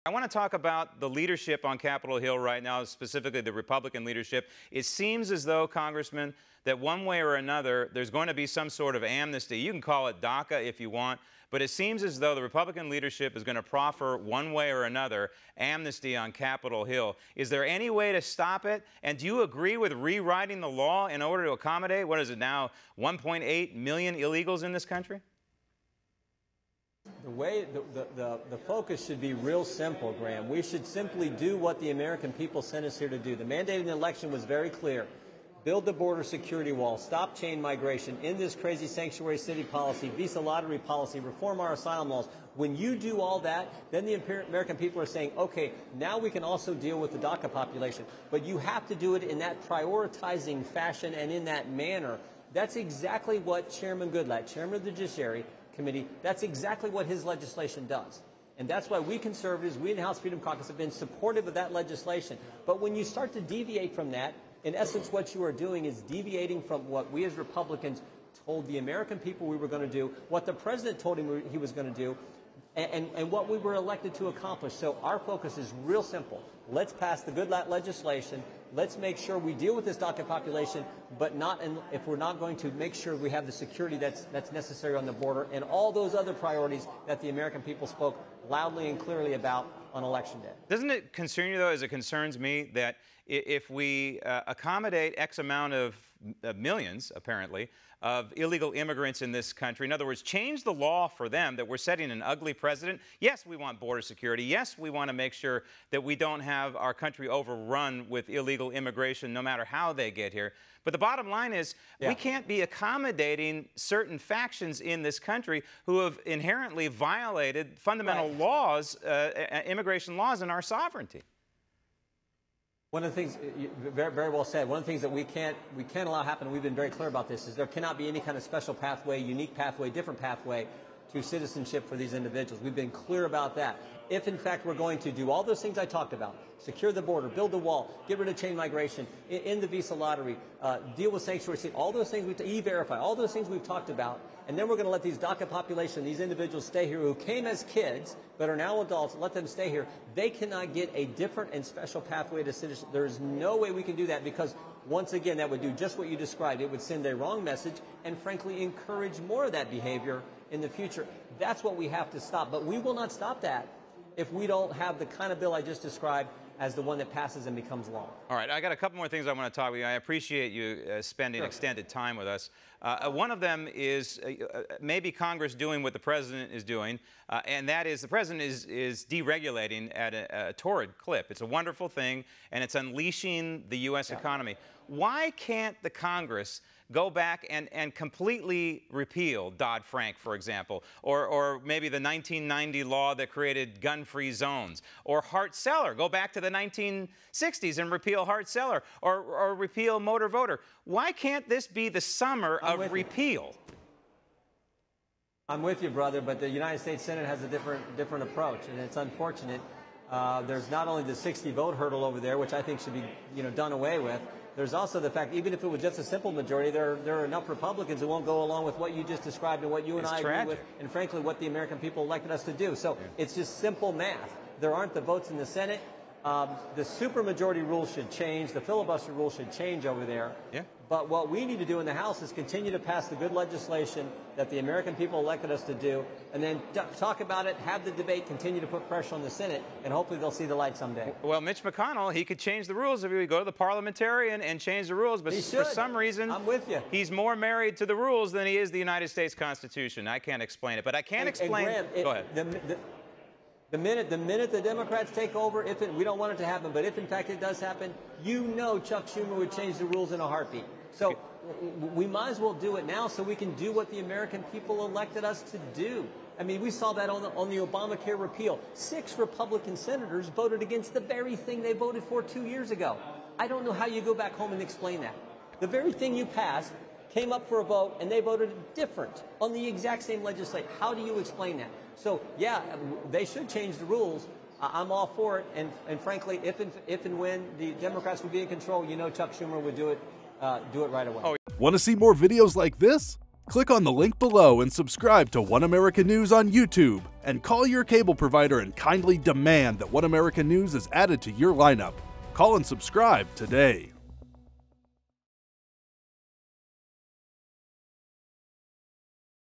I want to talk about the leadership on Capitol Hill right now, specifically the Republican leadership. It seems as though, Congressman, that one way or another, there's going to be some sort of amnesty. You can call it DACA if you want, but it seems as though the Republican leadership is going to proffer one way or another amnesty on Capitol Hill. Is there any way to stop it? And do you agree with rewriting the law in order to accommodate, what is it now, 1.8 million illegals in this country? The focus should be real simple, Graham. We should simply do what the American people sent us here to do. The mandate in the election was very clear. Build the border security wall, stop chain migration, end this crazy sanctuary city policy, visa lottery policy, reform our asylum laws. When you do all that, then the American people are saying, okay, now we can also deal with the DACA population. But you have to do it in that prioritizing fashion and in that manner. That's exactly what Chairman Goodlatte, Chairman of the Judiciary Committee, that's exactly what his legislation does. And that's why we conservatives, we in the House Freedom Caucus have been supportive of that legislation. But when you start to deviate from that, in essence what you are doing is deviating from what we as Republicans told the American people we were going to do, what the President told him he was going to do, and what we were elected to accomplish. So our focus is real simple. Let's pass the Goodlatte legislation. Let's make sure we deal with this DACA population, but not if we're not going to make sure we have the security that's necessary on the border and all those other priorities that the American people spoke loudly and clearly about on Election Day. Doesn't it concern you, though, as it concerns me, that if we accommodate X amount of millions, apparently, of illegal immigrants in this country, in other words, change the law for them, that we're setting an ugly precedent? Yes, we want border security. Yes, we want to make sure that we don't have our country overrun with illegal immigration, no matter how they get here. But the bottom line is, we can't be accommodating certain factions in this country who have inherently violated fundamental laws, immigration laws, and our sovereignty. One of the things, very, very well said, one of the things that we can't allow happen, and we've been very clear about this, is there cannot be any kind of special pathway, unique pathway, different pathway to citizenship for these individuals. We've been clear about that. If, in fact, we're going to do all those things I talked about, secure the border, build the wall, get rid of chain migration, end the visa lottery, deal with sanctuary city, all those things, E-Verify, all those things we've talked about, and then we're going to let these DACA population, these individuals stay here who came as kids but are now adults, let them stay here. They cannot get a different and special pathway to citizenship. There is no way we can do that because, once again, that would do just what you described. It would send a wrong message and, frankly, encourage more of that behavior in the future. That's what we have to stop. But we will not stop that if we don't have the kind of bill I just described as the one that passes and becomes law. All right, I got a couple more things I want to talk with you. I appreciate you spending extended time with us. One of them is maybe Congress doing what the President is doing, and that is the President is deregulating at a torrid clip. It's a wonderful thing, and it's unleashing the U.S. economy. Why can't the Congress go back and completely repeal Dodd-Frank, for example, or maybe the 1990 law that created gun-free zones, or Hart-Celler, go back to the 1960s and repeal Hart-Celler, or repeal motor voter? Why can't this be the summer of repeal? I'm with you, brother, but the United States Senate has a different approach, and it's unfortunate. There's not only the 60-vote hurdle over there, which I think should be done away with. There's also the fact, even if it was just a simple majority, there are enough Republicans who won't go along with what you just described and what you and I agree with, and frankly, what the American people elected us to do. So it's just simple math. There aren't the votes in the Senate. The supermajority rule should change. The filibuster rule should change over there. Yeah. But what we need to do in the House is continue to pass the good legislation that the American people elected us to do, and then talk about it, have the debate, continue to put pressure on the Senate, and hopefully they'll see the light someday. Well, Mitch McConnell, he could change the rules if he would go to the parliamentarian and change the rules, but for some reason, I'm with you. He's more married to the rules than he is the United States Constitution. I can't explain it, but I can explain... Graham, go ahead. The minute the Democrats take over, we don't want it to happen, but if in fact it does happen, Chuck Schumer would change the rules in a heartbeat. So we might as well do it now so we can do what the American people elected us to do. I mean, we saw that on the Obamacare repeal. 6 Republican senators voted against the very thing they voted for 2 years ago. I don't know how you go back home and explain that. The very thing you passed came up for a vote, and they voted different on the exact same legislation. How do you explain that? So, yeah, they should change the rules. I'm all for it, and frankly, if and when the Democrats would be in control, Chuck Schumer would do it right away. Want to see more videos like this? Click on the link below and subscribe to One American News on YouTube, and call your cable provider and kindly demand that One American News is added to your lineup. Call and subscribe today.